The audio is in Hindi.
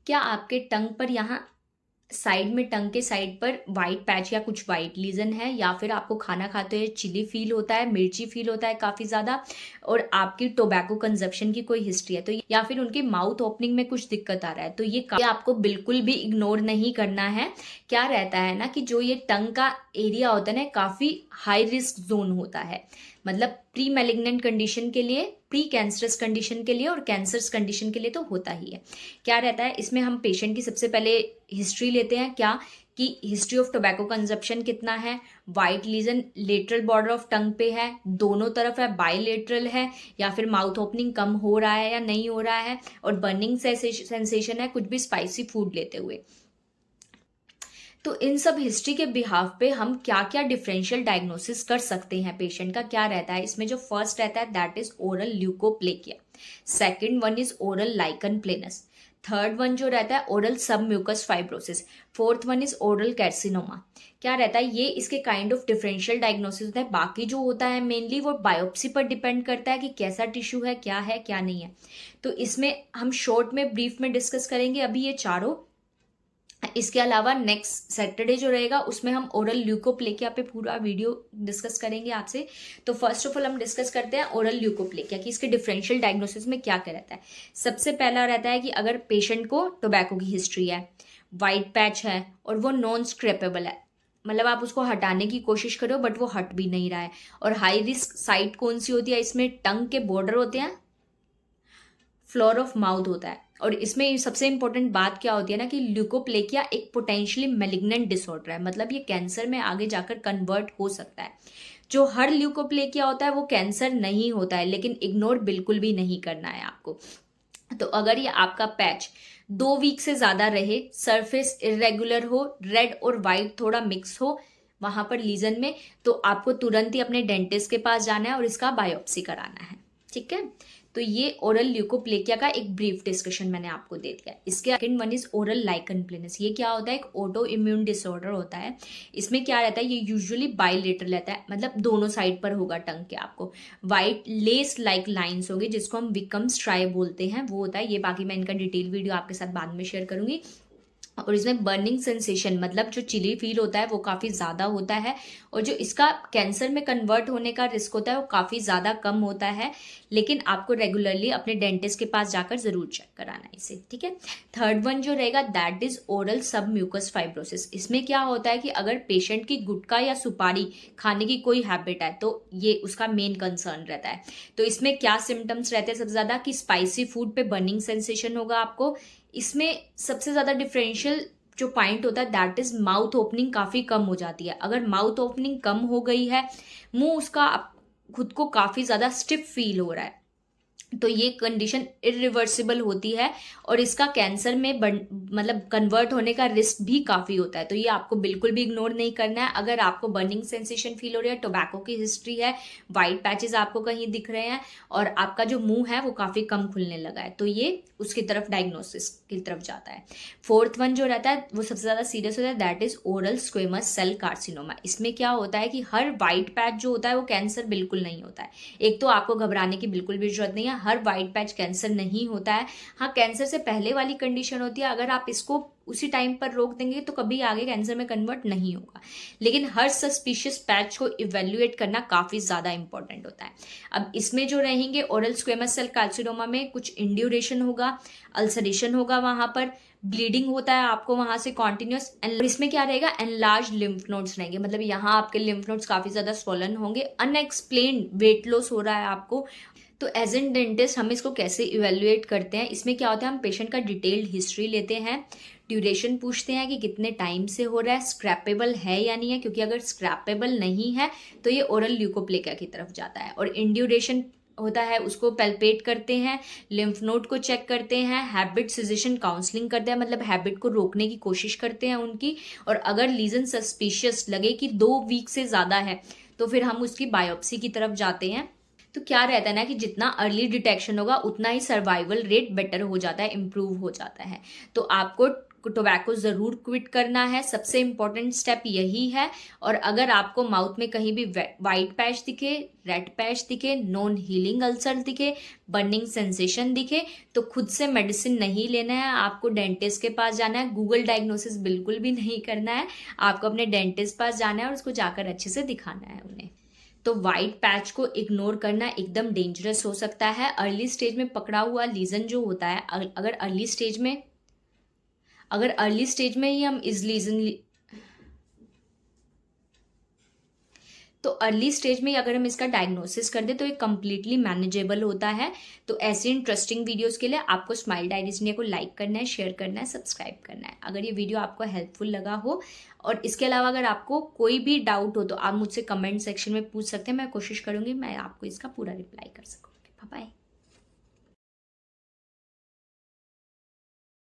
क्या आपके टंग पर यहाँ साइड में, टंग के साइड पर वाइट पैच या कुछ वाइट लीजन है, या फिर आपको खाना खाते हुए चिली फील होता है, मिर्ची फील होता है काफ़ी ज़्यादा, और आपकी टोबैको कंजप्शन की कोई हिस्ट्री है तो, या फिर उनके माउथ ओपनिंग में कुछ दिक्कत आ रहा है, तो ये आपको बिल्कुल भी इग्नोर नहीं करना है। क्या रहता है ना कि जो ये टंग का एरिया होता है ना, काफ़ी हाई रिस्क जोन होता है, मतलब प्री मैलिग्नेंट कंडीशन के लिए, प्री कैंसरस कंडीशन के लिए और कैंसरस कंडीशन के लिए तो होता ही है। क्या रहता है इसमें, हम पेशेंट की सबसे पहले हिस्ट्री लेते हैं, क्या कि हिस्ट्री ऑफ टोबैको कंजप्शन कितना है, white lesion lateral border of tongue पे है, दोनों तरफ है, बायलेटरल है, या फिर माउथ ओपनिंग कम हो रहा है या नहीं हो रहा है, और बर्निंग सेंसेशन है कुछ भी स्पाइसी फूड लेते हुए। तो इन सब हिस्ट्री के बिहाफ पे हम क्या क्या डिफरेंशियल डायग्नोसिस कर सकते हैं पेशेंट का, क्या रहता है इसमें। जो फर्स्ट रहता है that is oral leukoplakia, second one is oral lichen planus, third one जो रहता है oral submucous fibrosis, fourth one is oral carcinoma. क्या रहता है ये इसके काइंड ऑफ डिफरेंशियल डायग्नोसिस होता है। बाकी जो होता है मेनली वो बायोप्सी पर डिपेंड करता है कि कैसा टिश्यू है क्या नहीं है। तो इसमें हम शॉर्ट में ब्रीफ में डिस्कस करेंगे अभी ये चारों। इसके अलावा नेक्स्ट सैटरडे जो रहेगा उसमें हम ओरल ल्यूकोप्लेकिया पे पूरा वीडियो डिस्कस करेंगे आपसे। तो फर्स्ट ऑफ ऑल हम डिस्कस करते हैं ओरल ल्यूकोप्लेकिया कि इसके डिफरेंशियल डायग्नोसिस में क्या क्या रहता है। सबसे पहला रहता है कि अगर पेशेंट को टोबैको की हिस्ट्री है, वाइट पैच है और वो नॉन स्क्रैपेबल है, मतलब आप उसको हटाने की कोशिश करो बट वो हट भी नहीं रहा है। और हाई रिस्क साइट कौन सी होती है इसमें, टंग के बॉर्डर होते हैं, फ्लोर ऑफ माउथ होता है। और इसमें सबसे इंपॉर्टेंट बात क्या होती है ना कि ल्यूकोप्लेकिया एक पोटेंशियली मैलिग्नेंट डिसऑर्डर है, मतलब ये कैंसर में आगे जाकर कन्वर्ट हो सकता है। जो हर ल्यूकोप्लेकिया होता है वो कैंसर नहीं होता है, लेकिन इग्नोर बिल्कुल भी नहीं करना है आपको। तो अगर ये आपका पैच 2 वीक से ज्यादा रहे, सरफेस इरेगुलर हो, रेड और वाइट थोड़ा मिक्स हो वहां पर लीजन में, तो आपको तुरंत ही अपने डेंटिस्ट के पास जाना है और इसका बायोप्सी कराना है। ठीक है, तो ये ओरल ल्यूकोप्लेकिया का एक ब्रीफ डिस्कशन मैंने आपको दे दिया। इसके second one is oral lichen planus. ये क्या होता है, एक ऑटो इम्यून डिसऑर्डर होता है। इसमें क्या रहता है, ये यूजुअली बाइलेटरल रहता है, मतलब दोनों साइड पर होगा टंग के। आपको वाइट लेस लाइक लाइंस होंगे जिसको हम विकम स्ट्राई बोलते हैं, वो होता है ये। बाकी मैं इनका डिटेल वीडियो आपके साथ बाद में शेयर करूंगी। और इसमें बर्निंग सेंसेशन, मतलब जो चिली फील होता है वो काफ़ी ज़्यादा होता है, और जो इसका कैंसर में कन्वर्ट होने का रिस्क होता है वो काफ़ी ज़्यादा कम होता है। लेकिन आपको रेगुलरली अपने डेंटिस्ट के पास जाकर ज़रूर चेक कराना है इसे। ठीक है, थर्ड वन जो रहेगा that is oral submucous fibrosis. इसमें क्या होता है कि अगर पेशेंट की गुटखा या सुपारी खाने की कोई हैबिट है तो ये उसका मेन कंसर्न रहता है। तो इसमें क्या सिम्टम्स रहते हैं सबसे ज़्यादा, कि स्पाइसी फूड पे बर्निंग सेंसेशन होगा आपको। इसमें सबसे ज़्यादा डिफरेंशियल जो पॉइंट होता है दैट इज माउथ ओपनिंग काफ़ी कम हो जाती है। अगर माउथ ओपनिंग कम हो गई है, मुंह उसका खुद को काफ़ी ज़्यादा स्टिफ फील हो रहा है, तो ये कंडीशन इरिवर्सिबल होती है और इसका कैंसर में मतलब कन्वर्ट होने का रिस्क भी काफ़ी होता है। तो ये आपको बिल्कुल भी इग्नोर नहीं करना है। अगर आपको बर्निंग सेंसेशन फील हो रही है, टोबैको की हिस्ट्री है, वाइट पैचेस आपको कहीं दिख रहे हैं और आपका जो मुंह है वो काफ़ी कम खुलने लगा है, तो ये उसकी तरफ डायग्नोसिस की तरफ जाता है। फोर्थ वन जो रहता है वो सबसे ज़्यादा सीरियस होता है, that is oral squamous cell carcinoma. इसमें क्या होता है कि हर वाइट पैच जो होता है वो कैंसर बिल्कुल नहीं होता है। एक तो आपको घबराने की बिल्कुल भी जरूरत नहीं है, हर वाइट पैच कैंसर नहीं होता है। हाँ, कैंसर से पहले वाली कंडीशन होती है, अगर आप इसको उसी टाइम पर रोक देंगे तो कभी आगे कैंसर में कन्वर्ट नहीं होगा। लेकिन हर सस्पिशियस पैच को इवेल्युएट करना काफ़ी ज़्यादा इंपॉर्टेंट होता है। अब इसमें जो रहेंगे ओरल स्क्वेमस सेल कार्सिनोमा में कुछ इंड्यूरेशन होगा, अल्सरेशन होगा, वहां पर ब्लीडिंग होता है आपको वहां से कॉन्टिन्यूस। इसमें क्या रहेगा, एनलार्ज लिम्फ नोड्स रहेंगे, मतलब यहाँ आपके लिम्फ नोड्स काफ़ी ज़्यादा स्वॉलन होंगे। अनएक्सप्लेन्ड वेट लॉस हो रहा है आपको। तो एज एन डेंटिस्ट हम इसको कैसे इवेल्युएट करते हैं, इसमें क्या होता है, हम पेशेंट का डिटेल्ड हिस्ट्री लेते हैं, ड्यूरेशन पूछते हैं कि कितने टाइम से हो रहा है, स्क्रैपेबल है या नहीं है, क्योंकि अगर स्क्रैपेबल नहीं है तो ये ओरल ल्यूकोप्लेकिया की तरफ जाता है। और इंड्यूरेशन होता है उसको पैल्पेट करते हैं, लिम्फ नोड को चेक करते हैं, हैबिट सजेशन काउंसलिंग करते हैं, मतलब हैबिट को रोकने की कोशिश करते हैं उनकी। और अगर लीजन सस्पिशियस लगे कि 2 वीक से ज़्यादा है तो फिर हम उसकी बायोप्सी की तरफ जाते हैं। तो क्या रहता है ना कि जितना अर्ली डिटेक्शन होगा उतना ही सर्वाइवल रेट बेटर हो जाता है, इम्प्रूव हो जाता है। तो आपको टोबैको ज़रूर क्विट करना है, सबसे इम्पॉर्टेंट स्टेप यही है। और अगर आपको माउथ में कहीं भी वाइट पैच दिखे, रेड पैच दिखे, नॉन हीलिंग अल्सर दिखे, बर्निंग सेंसेशन दिखे, तो खुद से मेडिसिन नहीं लेना है, आपको डेंटिस्ट के पास जाना है। गूगल डायग्नोसिस बिल्कुल भी नहीं करना है, आपको अपने डेंटिस्ट पास जाना है और उसको जाकर अच्छे से दिखाना है उन्हें। तो वाइट पैच को इग्नोर करना एकदम डेंजरस हो सकता है। अर्ली स्टेज में पकड़ा हुआ लीजन जो होता है, अगर अर्ली स्टेज में ही हम इस लीजन तो अर्ली स्टेज में अगर हम इसका डायग्नोसिस कर दें तो ये कम्प्लीटली मैनेजेबल होता है। तो ऐसे इंटरेस्टिंग वीडियोस के लिए आपको स्माइल डायरीज इंडिया को लाइक करना है, शेयर करना है, सब्सक्राइब करना है अगर ये वीडियो आपको हेल्पफुल लगा हो। और इसके अलावा अगर आपको कोई भी डाउट हो तो आप मुझसे कमेंट सेक्शन में पूछ सकते हैं, मैं कोशिश करूंगी मैं आपको इसका पूरा रिप्लाई कर सकूँ। Bye bye.